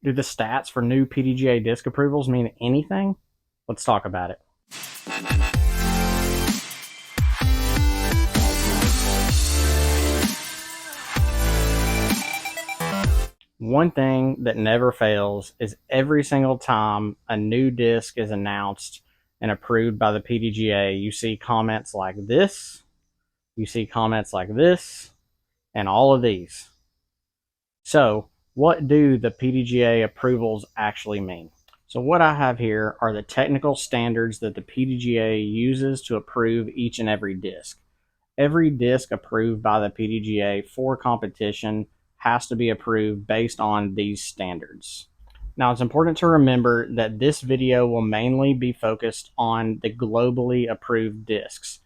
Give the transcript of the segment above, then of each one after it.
Do the stats for new PDGA disc approvals mean anything? Let's talk about it. One thing that never fails is every single time a new disc is announced and approved by the PDGA, you see comments like this, you see comments like this, and all of these. So, what do the PDGA approvals actually mean? So what I have here are the technical standards that the PDGA uses to approve each and every disc. Every disc approved by the PDGA for competition has to be approved based on these standards. Now, it's important to remember that this video will mainly be focused on the globally approved discs.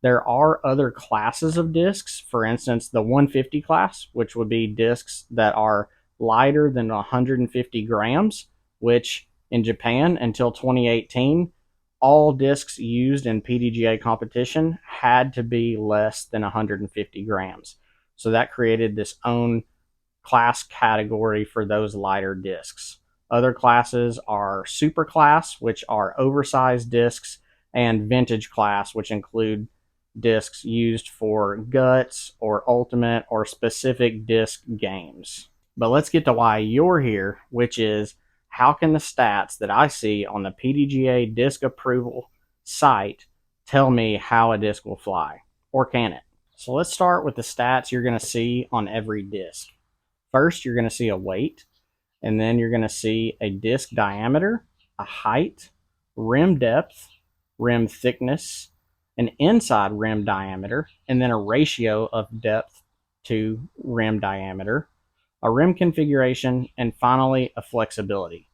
There are other classes of discs, for instance, the 150 class, which would be discs that are lighter than 150 grams, which in Japan until 2018, all discs used in PDGA competition had to be less than 150 grams. So that created this own class category for those lighter discs. Other classes are super class, which are oversized discs, and vintage class, which include discs used for guts or ultimate or specific disc games. But let's get to why you're here, which is how can the stats that I see on the PDGA disc approval site tell me how a disc will fly, or can it? So let's start with the stats you're going to see on every disc. First, you're going to see a weight, and then you're going to see a disc diameter, a height, rim depth, rim thickness, an inside rim diameter, and then a ratio of depth to rim diameter, a rim configuration, and finally a flexibility.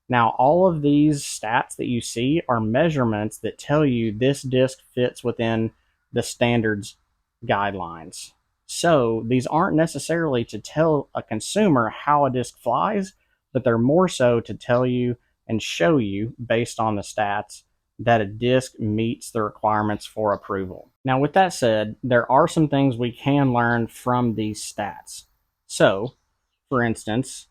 Now, all of these stats that you see are measurements that tell you this disc fits within the standards guidelines. So these aren't necessarily to tell a consumer how a disc flies, but they're more so to tell you and show you, based on the stats, that a disc meets the requirements for approval. Now, with that said, there are some things we can learn from these stats. So, for instance,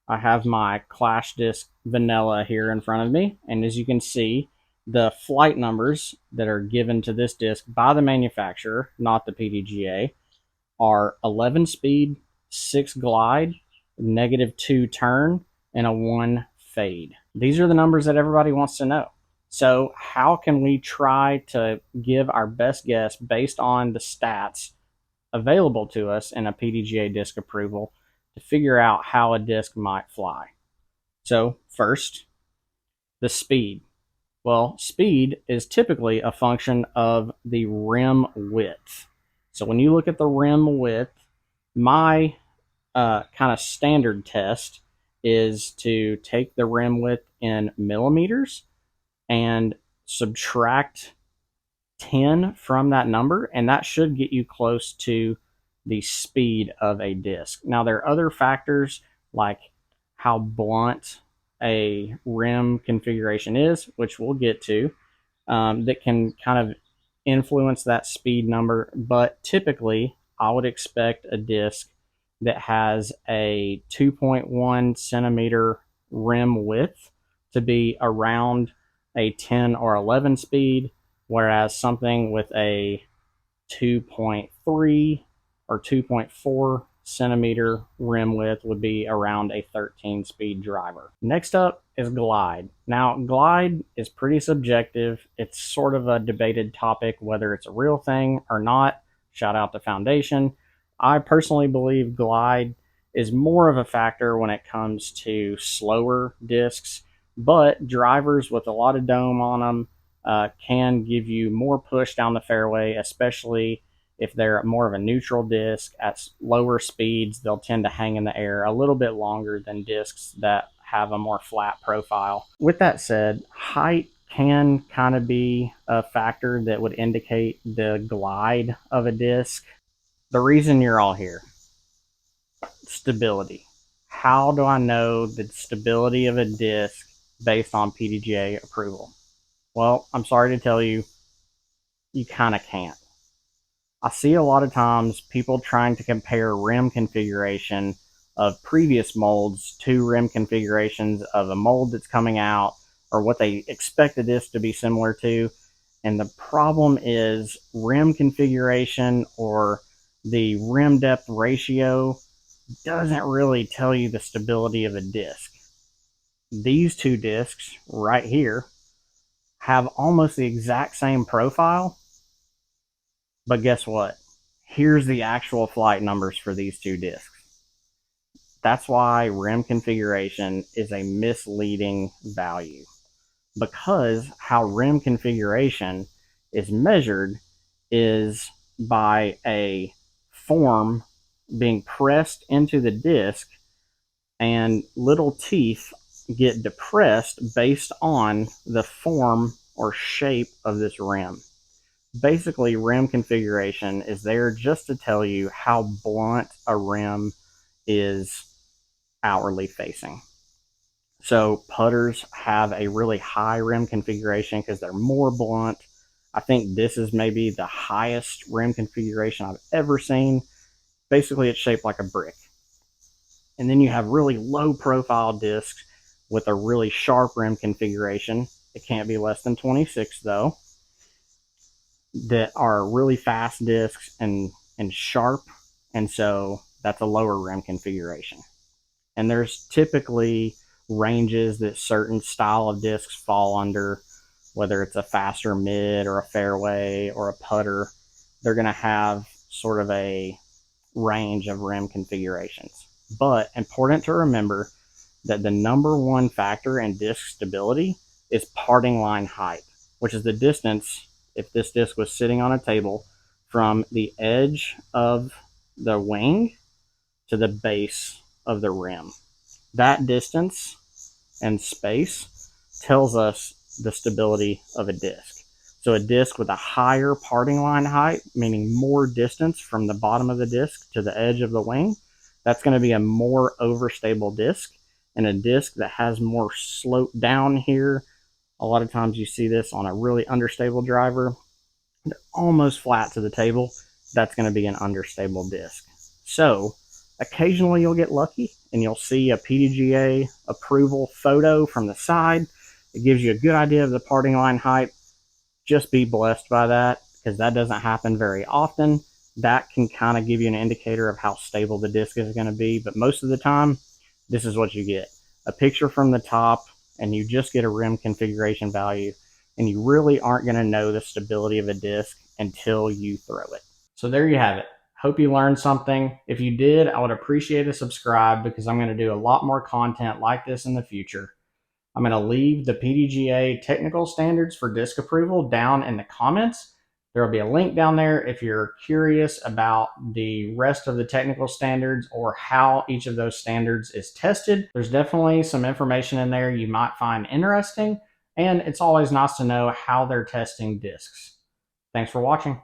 I have my Clash Disc Vanilla here in front of me, and as you can see, the flight numbers that are given to this disc by the manufacturer, not the PDGA, are 11 speed, 6 glide, -2 turn, and a 1 fade. These are the numbers that everybody wants to know. So how can we try to give our best guess based on the stats available to us in a PDGA disc approval to figure out how a disc might fly? So first, the speed. Well, speed is typically a function of the rim width. So when you look at the rim width, my kind of standard test is to take the rim width in millimeters and subtract 10 from that number, and that should get you close to the speed of a disc. Now, there are other factors like how blunt a rim configuration is, which we'll get to, that can kind of influence that speed number, but typically I would expect a disc that has a 2.1 centimeter rim width to be around a 10 or 11 speed, whereas something with a 2.3 or 2.4 centimeter rim width would be around a 13 speed driver. Next up is glide. Now, glide is pretty subjective. It's sort of a debated topic whether it's a real thing or not. Shout out to Foundation. I personally believe glide is more of a factor when it comes to slower discs, but drivers with a lot of dome on them can give you more push down the fairway, especially if they're more of a neutral disc. At lower speeds, they'll tend to hang in the air a little bit longer than discs that have a more flat profile. With that said, height can kind of be a factor that would indicate the glide of a disc. The reason you're all here, stability. How do I know the stability of a disc based on PDGA approval? Well, I'm sorry to tell you, you kind of can't. I see a lot of times people trying to compare rim configuration of previous molds to rim configurations of a mold that's coming out or what they expect the disc to be similar to. And the problem is rim configuration or the rim depth ratio doesn't really tell you the stability of a disc. These two discs right here have almost the exact same profile, but guess what? Here's the actual flight numbers for these two discs. That's why rim configuration is a misleading value, because how rim configuration is measured is by a form being pressed into the disc, and little teeth get depressed based on the form or shape of this rim. Basically, rim configuration is there just to tell you how blunt a rim is outwardly facing. So putters have a really high rim configuration because they're more blunt. I think this is maybe the highest rim configuration I've ever seen. Basically, it's shaped like a brick. And then you have really low profile discs with a really sharp rim configuration. It can't be less than 26 though, that are really fast discs and sharp. And so that's a lower rim configuration. And there's typically ranges that certain style of discs fall under, whether it's a faster mid or a fairway or a putter. They're going to have sort of a range of rim configurations. But important to remember that the number one factor in disc stability is parting line height, which is the distance, if this disc was sitting on a table, from the edge of the wing to the base of the rim. That distance and space tells us the stability of a disc. So a disc with a higher parting line height, meaning more distance from the bottom of the disc to the edge of the wing, that's going to be a more overstable disc. And a disc that has more slope down here, a lot of times you see this on a really understable driver, they're almost flat to the table, that's going to be an understable disc. So occasionally you'll get lucky and you'll see a PDGA approval photo from the side. It gives you a good idea of the parting line height. Just be blessed by that, because that doesn't happen very often. That can kind of give you an indicator of how stable the disc is going to be. But most of the time, this is what you get. A picture from the top, and you just get a rim configuration value. And you really aren't going to know the stability of a disc until you throw it. So there you have it. Hope you learned something. If you did, I would appreciate a subscribe, because I'm going to do a lot more content like this in the future. I'm going to leave the PDGA technical standards for disc approval down in the comments. There will be a link down there if you're curious about the rest of the technical standards or how each of those standards is tested. There's definitely some information in there you might find interesting, and it's always nice to know how they're testing discs. Thanks for watching.